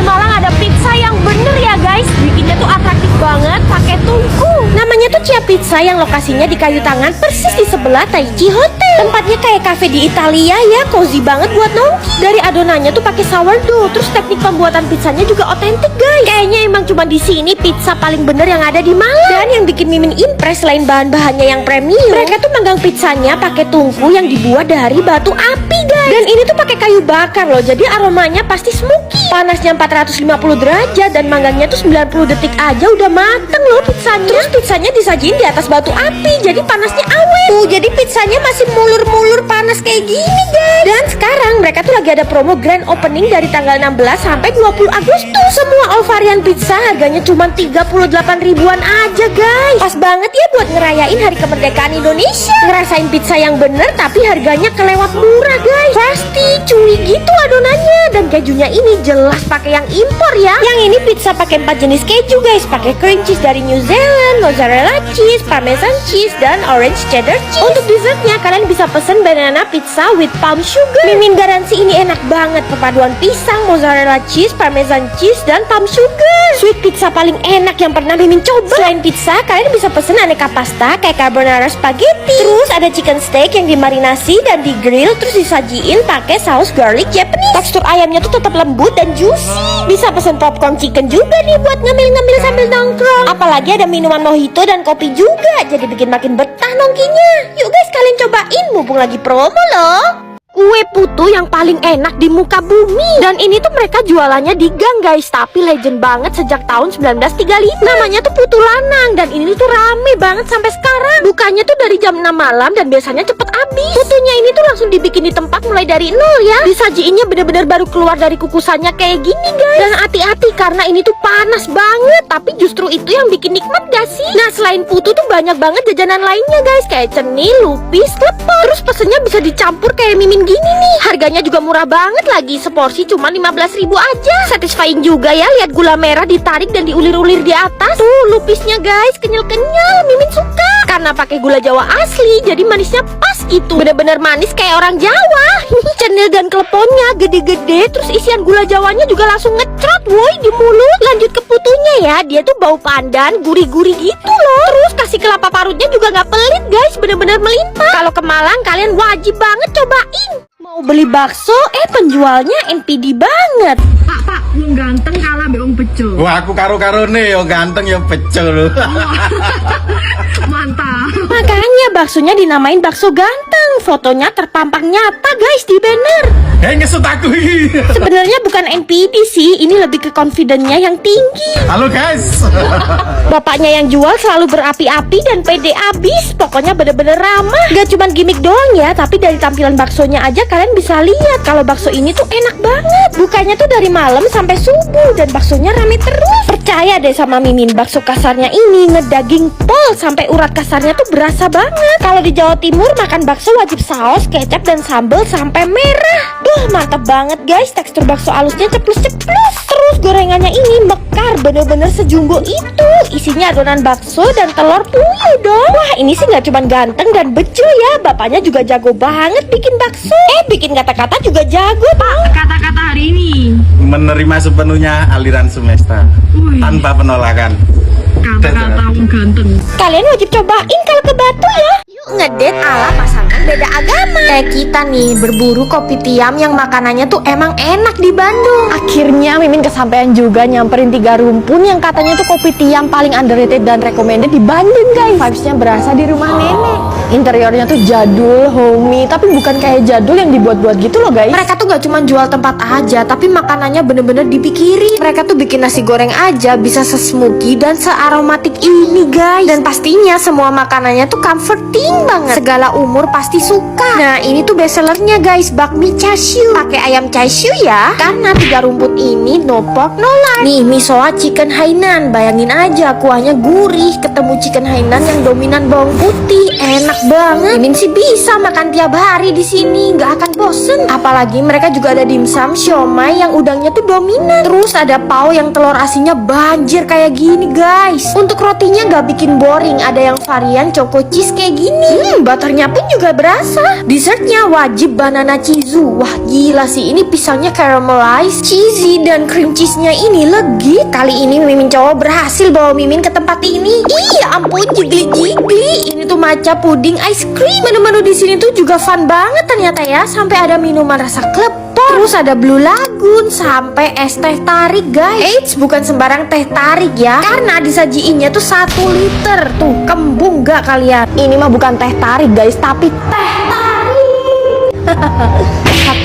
Malang ada pizza yang bener ya guys. Bikinnya tuh atraktif banget, pakai tungku. Namanya tuh Cia Pizza yang lokasinya di Kayu Tangan, persis di sebelah Taichi Hotel. Tempatnya kayak cafe di Italia ya, cozy banget buat nongki. Dari adonannya tuh pakai sourdough, terus teknik pembuatan pizzanya juga otentik guys. Kayaknya emang cuma di sini pizza paling bener yang ada di Malang. Dan yang bikin Mimin impress selain bahan-bahannya yang premium, mereka tuh manggang pizzanya pakai tungku yang dibuat dari batu api guys. Dan ini tuh pakai kayu bakar loh, jadi aromanya pasti smoky. Panasnya 450 derajat dan manggangnya tuh 90 detik aja udah mateng loh pizzanya. Terus pizzanya disajiin di atas batu api, jadi panasnya awet. Jadi pizzanya masih mulur-mulur panas kayak gini guys. Dan sekarang mereka tuh lagi ada promo grand opening dari tanggal 16 sampai 20 Agustus. Semua all varian pizza harganya cuma 38 ribuan aja guys. Pas banget ya buat ngerayain hari kemerdekaan Indonesia. Ngerasain pizza yang bener tapi harganya kelewat murah guys. Pasti chewy gitu adonannya. Dan kejunya ini jelas pakai yang impor ya. Yang ini pizza pakai 4 jenis keju guys. Pakai cream cheese dari New Zealand, mozzarella cheese, parmesan cheese, dan orange cheddar cheese. Untuk dessertnya kalian bisa pesen banana pizza with palm sugar. Mimin garansi ini enak banget. Perpaduan pisang, mozzarella cheese, parmesan cheese, dan palm sugar. Sweet pizza paling enak yang pernah Mimin coba. Selain pizza, kalian bisa pesen aneka pasta kayak carbonara spaghetti. Terus ada chicken steak yang dimarinasi dan di grill terus disajiin pakai saus garlic Japanese. Tekstur ayamnya tuh tetap lembut dan juicy. Bisa pesen popcorn chicken juga nih buat ngambil-ngambil sambil nongkrong. Apalagi ada minuman mojito dan kopi juga, jadi bikin makin betah nongkinya. Yuk guys, kalian cobain mumpung lagi promo loh. Kue putu yang paling enak di muka bumi. Dan ini tuh mereka jualannya di gang guys, tapi legend banget sejak tahun 1935. Namanya tuh Putu Lanang. Dan ini tuh rame banget sampai sekarang. Bukanya tuh dari jam 6 malam dan biasanya cepet habis. Putunya ini tuh langsung dibikin di tempat mulai dari nol ya. Disajiinnya bener-bener baru keluar dari kukusannya kayak gini guys. Dan hati-hati karena ini tuh panas banget, tapi justru itu yang bikin nikmat gak sih? Nah selain putu tuh banyak banget jajanan lainnya guys, kayak cenil, lupis, lepon. Terus pesennya bisa dicampur kayak Mimin gini nih. Harganya juga murah banget lagi, seporsi cuma 15 ribu aja. Satisfying juga ya lihat gula merah ditarik dan diulir-ulir di atas. Tuh lupisnya guys, kenyal-kenyal. Mimin suka karena pakai gula Jawa asli, jadi manisnya pas gitu. Bener-bener manis kayak orang Jawa. Cenil dan kleponnya gede-gede, terus isian gula Jawanya juga langsung ngecrot woi di mulut. Lanjut ke putunya ya, dia tuh bau pandan, gurih-gurih gitu loh. Terus kasih kelapa parutnya juga nggak pelit guys, bener-bener melimpah. Kalau ke Malang kalian wajib banget cobain. Mau beli bakso, penjualnya NPD banget. Pak, wong ganteng kalah mbek wong bejo. Wah, aku karo-karone yo ganteng yo bejo lho. Mantap. Makanya baksonya dinamain bakso ganteng. Fotonya terpampang nyata guys di banner. Hei, ngesut aku iki. Sebenarnya bukan NPD sih, ini lebih ke confidence-nya yang tinggi. Halo guys. Bapaknya yang jual selalu berapi-api dan pede abis. Pokoknya bener-bener ramah. Gak cuma gimmick doang ya, tapi dari tampilan baksonya aja kalian bisa lihat kalau bakso ini tuh enak banget. Bukanya tuh dari malam sampai subuh dan baksonya rame terus. Percaya deh sama Mimin, bakso kasarnya ini ngedaging pol sampai urat kasarnya tuh berasa banget. Kalau di Jawa Timur makan bakso wajib saus, kecap, dan sambal sampai merah. Duh mantap banget guys, tekstur bakso halusnya ceplus-ceplus. Terus gorengannya ini mekar, bener-bener sejumbo itu. Isinya adonan bakso dan telur puyuh dong. Wah ini sih gak cuma ganteng dan bejo ya, bapaknya juga jago banget bikin bakso. Bikin kata-kata juga jago Pak. Kata-kata hari ini Menerima sepenuhnya aliran semesta. Wih. Tanpa penolakan. kata-kata wong ganteng. Kalian wajib cobain kalau ke Batu ya. Yuk ngedate ala pasangan beda agama. Kayak kita nih berburu kopi tiam yang makanannya tuh emang enak di Bandung. Akhirnya Mimin kesampaian juga nyamperin 3 rumpun yang katanya tuh kopi tiam paling underrated dan recommended di Bandung guys. Vibesnya berasa di rumah nenek. Interiornya tuh jadul, homey, tapi bukan kayak jadul yang dibuat-buat gitu loh guys. Mereka tuh gak cuma jual tempat aja, tapi makanannya bener-bener dipikirin. Mereka tuh bikin nasi goreng aja bisa se-smoky dan se-aromatik ini guys. Dan pastinya semua makanannya tuh comforting banget. Segala umur pasti suka. Nah ini tuh bestsellernya guys, bakmi chashu. Pakai ayam chashu ya. Karena 3 rumput ini no pork no lard. Nih misoa chicken Hainan. Bayangin aja kuahnya gurih ketemu chicken Hainan yang dominan bawang putih. Enak banget. Mimin sih bisa makan tiap hari di sini, nggak akan bosen. Apalagi mereka juga ada dimsum, siomay yang udangnya tuh dominan. Terus ada pao yang telur asinnya banjir kayak gini guys. Untuk rotinya nggak bikin boring, ada yang varian choco cheese kayak gini. Butternya pun juga berasa. Dessertnya wajib banana chizu. Wah gila sih, ini pisangnya caramelized, cheesy, dan cream cheese-nya ini legit. Kali ini Mimin cowok berhasil bawa Mimin ke tempat ini. Iya ampun, jigli-jigli. Ini tuh matcha pudding ice cream. Menu-menu di sini tuh juga fun banget ternyata ya. Sampai ada minuman rasa klepon, terus ada Blue Lagoon, sampai es teh tarik guys. Eits, bukan sembarang teh tarik ya, karena disajiinnya tuh 1 liter. Tuh kembung gak kalian? Ini mah bukan teh tarik guys, tapi teh tarik.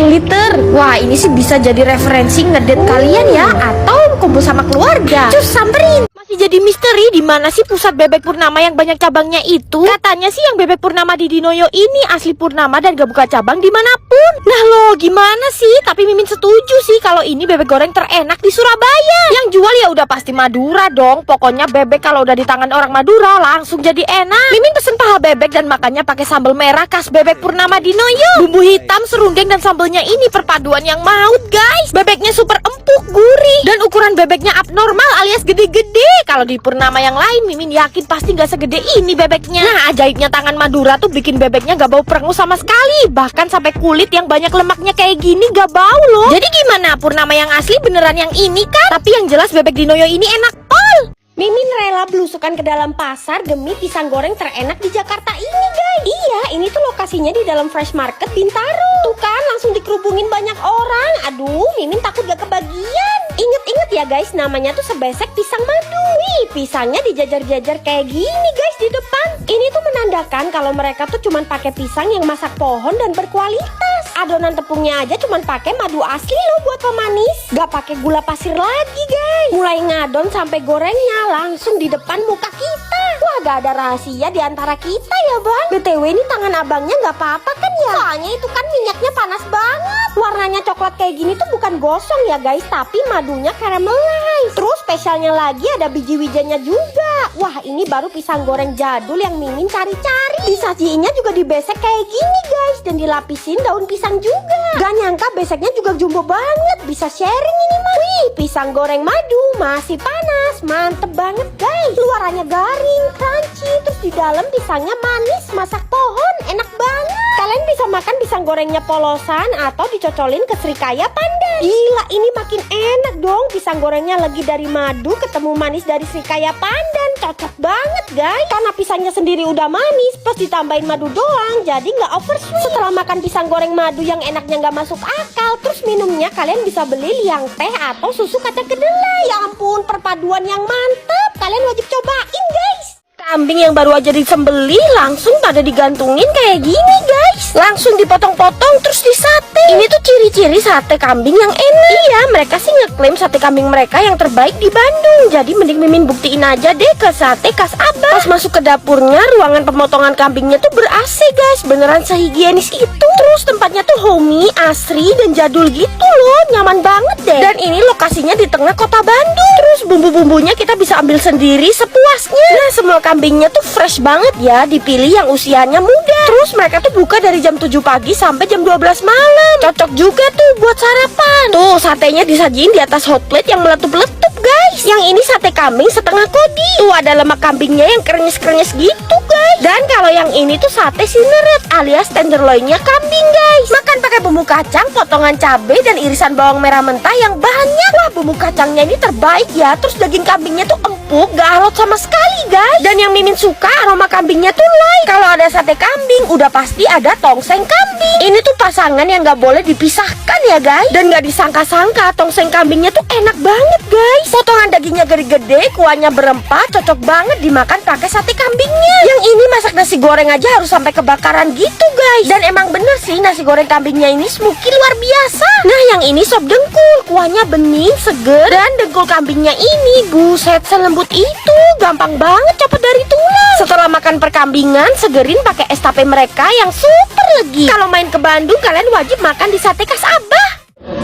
1 liter. Wah ini sih bisa jadi referensi ngedate kalian ya, atau kumpul sama keluarga. Cus samperin. Masih jadi misteri di mana sih pusat Bebek Purnama yang banyak cabangnya itu. Katanya sih yang Bebek Purnama di Dinoyo ini asli Purnama dan gak buka cabang dimanapun. Nah lo gimana sih? Tapi Mimin setuju sih kalau ini bebek goreng terenak di Surabaya. Yang jual ya udah pasti Madura dong. Pokoknya bebek kalau udah di tangan orang Madura langsung jadi enak. Mimin pesen paha bebek dan makannya pakai sambal merah khas Bebek Purnama Dinoyo. Bumbu hitam, serundeng, dan sambalnya ini perpaduan yang maut guys. Bebeknya super empuk, gurih, dan ukuran bebeknya abnormal alias gede-gede. Kalau di Purnama yang lain Mimin yakin pasti gak segede ini bebeknya. Nah ajaibnya tangan Madura tuh bikin bebeknya gak bau perengus sama sekali. Bahkan sampai kulit yang banyak lemaknya kayak gini gak bau loh. Jadi gimana, Purnama yang asli beneran yang ini kan? Tapi yang jelas bebek Dinoyo ini enak pol. Mimin rela belusukan ke dalam pasar demi pisang goreng terenak di Jakarta ini guys. Iya, ini tuh lokasinya di dalam Fresh Market Bintaro. Tuh kan, langsung dikerubungin banyak orang. Aduh, Mimin takut gak kebagian. Ingat-ingat ya guys, namanya tuh sebesek pisang madu. Wih, pisangnya dijajar-jajar kayak gini guys di depan. Ini tuh menandakan kalau mereka tuh cuman pakai pisang yang masak pohon dan berkualitas. Adonan tepungnya aja cuman pakai madu asli loh buat pemanis. Gak pakai gula pasir lagi guys. Mulai ngadon sampai gorengnya langsung di depan muka kita. Wah gak ada rahasia di antara kita ya bang. BTW ini tangan abangnya gak apa-apa kan ya? Soalnya itu kan minyaknya panas banget. Warnanya coklat kayak gini tuh bukan gosong ya guys, tapi madunya caramelized. Terus spesialnya lagi ada biji wijennya juga. Wah ini baru pisang goreng jadul yang Mimin cari-cari. Disajiinnya juga dibesek kayak gini guys, dan dilapisin daun pisang juga. Gak nyangka beseknya juga jumbo banget. Bisa sharing ini mah. Wih, pisang goreng madu masih panas. Mantep banget guys. Luarannya garing, crunchy, terus di dalam pisangnya manis, masak pohon, enak banget. Kalian bisa makan pisang gorengnya polosan atau dicocolin ke serikaya pandan. Gila, ini makin enak dong. Pisang gorengnya lagi dari madu ketemu manis dari serikaya pandan. Cocok banget guys. Karena pisangnya sendiri udah manis, plus ditambahin madu doang, jadi nggak oversweet. Setelah makan pisang goreng madu yang enaknya nggak masuk akal, terus minumnya kalian bisa beli liang teh atau susu kacang kedelai. Ya ampun, perpaduan yang mantep. Kalian wajib cobain guys. Kambing yang baru aja disembeli langsung pada digantungin kayak gini guys. Langsung dipotong-potong terus disate. Ini tuh ciri-ciri sate kambing yang enak. Iya, mereka sih ngeklaim sate kambing mereka yang terbaik di Bandung. Jadi mending Mimin buktiin aja deh ke sate khas Abah. Pas masuk ke dapurnya, ruangan pemotongan kambingnya tuh ber-AC guys. Beneran sehigienis itu. Terus tempatnya tuh homey, asri, dan jadul gitu loh. Nyaman banget deh. Dan ini lokasinya di tengah kota Bandung. Terus bumbu-bumbunya kita bisa ambil sendiri sepuasnya. Nah semua kambingnya tuh fresh banget ya, dipilih yang usianya muda. Terus mereka tuh buka dari jam 7 pagi sampai jam 12 malam. Cocok juga tuh buat sarapan. Tuh satenya disajiin di atas hot plate yang meletup-letup guys. Yang ini sate kambing setengah kodi. Tuh ada lemak kambingnya yang krenyes-krenyes gitu guys. Dan kalau yang ini tuh sate sineret alias tenderloinnya kambing guys. Makan pakai bumbu kacang, potongan cabai, dan irisan bawang merah mentah yang banyak. Wah bumbu kacangnya ini terbaik ya. Terus daging kambingnya tuh empuk, gak alot sama sekali guys. Dan yang Mimin suka aroma kambingnya tuh light. Kalau ada sate kambing udah pasti ada tongseng kambing. Ini tuh pasangan yang gak boleh dipisahkan ya guys. Dan gak disangka-sangka tongseng kambingnya tuh enak banget guys. Potongan dagingnya gede-gede, kuahnya berempah, cocok banget dimakan pakai sate kambingnya. Yang ini masak nasi goreng aja harus sampai kebakaran gitu guys. Dan emang bener sih nasi goreng kambingnya ini smoky luar biasa. Nah yang ini sop dengkul, kuahnya bening, seger. Dan dengkul kambingnya ini buset selembut itu. Gampang banget copot dari tulang. Setelah makan perkambingan, segerin pakai es tape mereka yang super legi. Kalau main ke Bandung kalian wajib makan di sate khas Abah.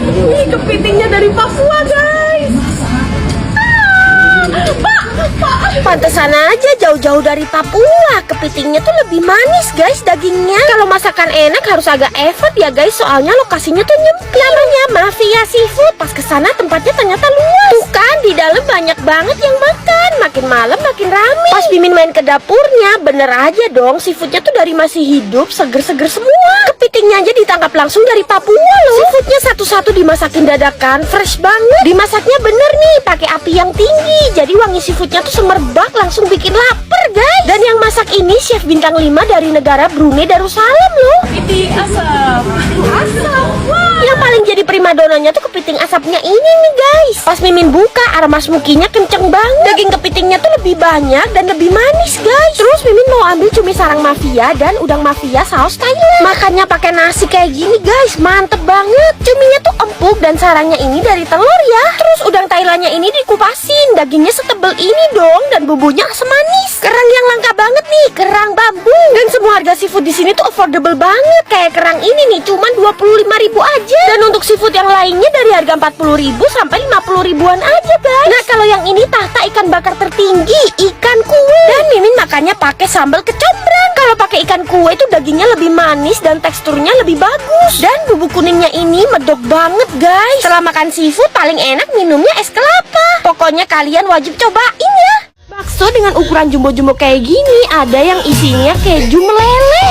Ini kepitingnya dari Papua guys. Pak, Pantesan aja jauh-jauh dari Papua, kepitingnya tuh lebih manis guys dagingnya. Kalau masakan enak harus agak effort ya guys, soalnya lokasinya tuh nyempil. Namanya Mafia Seafood. Pas kesana tempatnya ternyata luas. Tuh kan di dalam banyak banget yang makan. Makin malam makin rame. Pas Mimin main ke dapurnya, bener aja dong, seafoodnya tuh dari masih hidup, seger-seger semua. Kepitingnya aja ditangkap langsung dari Papua loh. Seafoodnya satu-satu dimasakin dadakan, fresh banget. Dimasaknya bener nih, pakai api yang tinggi. Jadi wangi seafoodnya tuh semerbak, langsung bikin lapar guys. Dan yang masak ini chef bintang 5 dari negara Brunei Darussalam loh. Ini asap. Yang paling jadi primadonanya tuh kepiting asapnya ini nih guys. Pas Mimin buka, aroma smokinya kenceng banget. Daging kepitingnya tuh lebih banyak dan lebih manis guys. Terus Mimin mau ambil cumi sarang mafia dan udang mafia saus Thailand. Makannya pakai nasi kayak gini guys, mantep banget. Cuminya tuh empuk dan sarangnya ini dari telur ya. Terus udang Thailandnya ini dikupasin, dagingnya setebel ini dong dan bumbunya asam manis. Kerang yang langka banget nih, kerang bambu. Dan semua harga seafood di sini tuh affordable banget. Kayak kerang ini nih cuman 25.000 aja. Dan untuk seafood yang lainnya dari harga 40.000 sampai 50 ribuan aja guys. Nah kalau yang ini tahta ikan bakar tertinggi, ikan kue. Dan Mimin makannya pakai sambal kecombrang. Kalau pakai ikan kue itu dagingnya lebih manis dan teksturnya lebih bagus. Dan bubuk kuningnya ini medok banget guys. Setelah makan seafood paling enak minumnya es kelapa. Pokoknya kalian wajib cobain ya. Bakso dengan ukuran jumbo-jumbo kayak gini, ada yang isinya keju meleleh.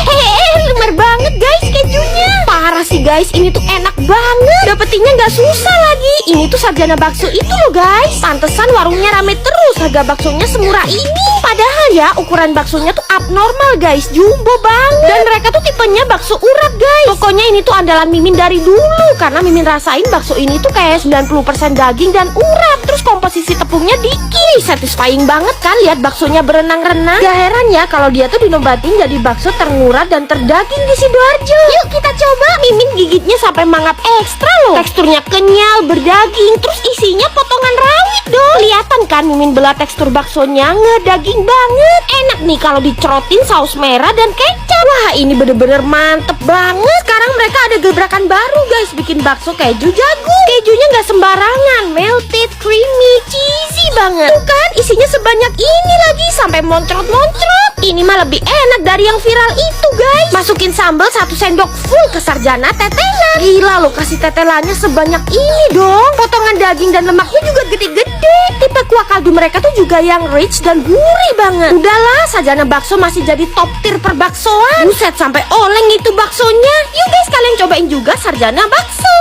Lumer banget guys kejunya. Parah sih guys, ini tuh enak banget. Dapetinnya nggak susah lagi. Ini tuh sarjana bakso itu loh guys. Pantesan warungnya rame terus, harga baksonya semurah ini. Padahal ya ukuran baksonya tuh abnormal guys, jumbo banget. Dan mereka tuh tipenya bakso urat guys. Pokoknya ini tuh andalan Mimin dari dulu, karena Mimin rasain bakso ini tuh kayak 90% daging dan urat. Terus komposisi tepungnya dikit. Satisfying banget kan lihat baksonya berenang-renang. Gak heran ya kalau dia tuh dinobatin jadi bakso terurat dan terdaging di Sidoarjo. Yuk kita coba. Mimin gigitnya sampai mangap ekstra loh. Teksturnya kenyal, berdaging, terus isinya potongan rawit dong. Kelihatan kan Mimin belah tekstur baksonya ngedaging banget. Enak nih kalau dicerotin saus merah dan kecap. Wah ini bener-bener mantep banget. Sekarang mereka ada gebrakan baru guys, bikin bakso keju jagung. Kejunya nggak sembarangan, melted, creamy, cheesy banget. Tuh kan isinya sebanyak ini lagi sampai moncrot-moncrot. Ini mah lebih enak dari yang viral itu guys. Masukin sambal 1 sendok full ke sarjana tetelan. Gila loh kasih tetelannya sebanyak ini dong. Potongan daging dan lemaknya juga gede-gede. Tipe kuah kaldu mereka tuh juga yang rich dan gurih banget. Udahlah sarjana bakso masih jadi top tier perbaksoan. Buset sampai oleng itu baksonya. Yuk guys kalian cobain juga sarjana bakso.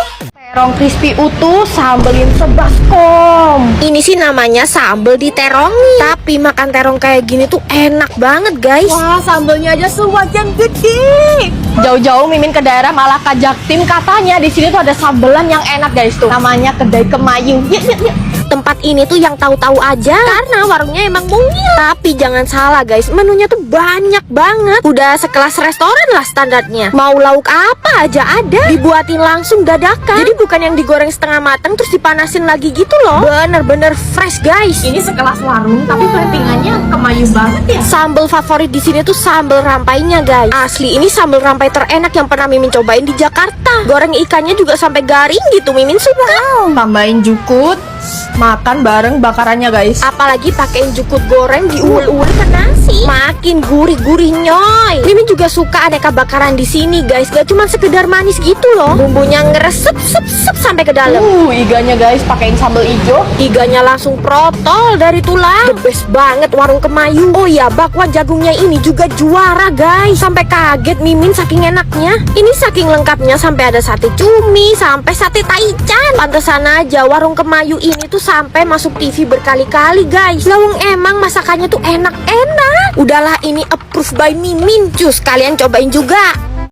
Terong crispy utuh sambelin sebaskom. Ini sih namanya sambel diterongi. Tapi makan terong kayak gini tuh enak banget guys. Wah, sambelnya aja sewajan gede. Jauh-jauh Mimin ke daerah Malaka Jaktim, katanya di sini tuh ada sambelan yang enak guys tuh. Namanya Kedai Kemayu. Yuk. Tempat ini tuh yang tahu-tahu aja karena warungnya emang mungil. Tapi jangan salah guys, menunya tuh banyak banget. Udah sekelas restoran lah standarnya. Mau lauk apa aja ada. Dibuatin langsung dadakan. Jadi bukan yang digoreng setengah matang terus dipanasin lagi gitu loh. Bener-bener fresh guys. Ini sekelas warung tapi platingannya Kemayu banget ya. Sambal favorit di sini tuh sambal rampainya guys. Asli ini sambal rampai terenak yang pernah Mimin cobain di Jakarta. Goreng ikannya juga sampai garing gitu, Mimin suka. Tambahin jukut, makan bareng bakarannya guys. Apalagi pakein jukut goreng diulek-ulek ke nasi, makin gurih-gurih nyoy. Mimin juga suka aneka bakaran di sini guys. Gak cuma sekedar manis gitu loh, bumbunya ngeresep sampai ke dalam. Iganya guys pakein sambal ijo. Iganya langsung protol dari tulang. The best banget warung Kemayu. Oh ya, bakwan jagungnya ini juga juara guys. Sampai kaget Mimin saking enaknya. Ini saking lengkapnya sampai ada sate cumi, sampai sate taichan. Pantesan aja warung Kemayu ini tuh sampai masuk TV berkali-kali guys. Lawang emang masakannya tuh enak-enak. Udahlah ini approved by Mimin. Cus kalian cobain juga.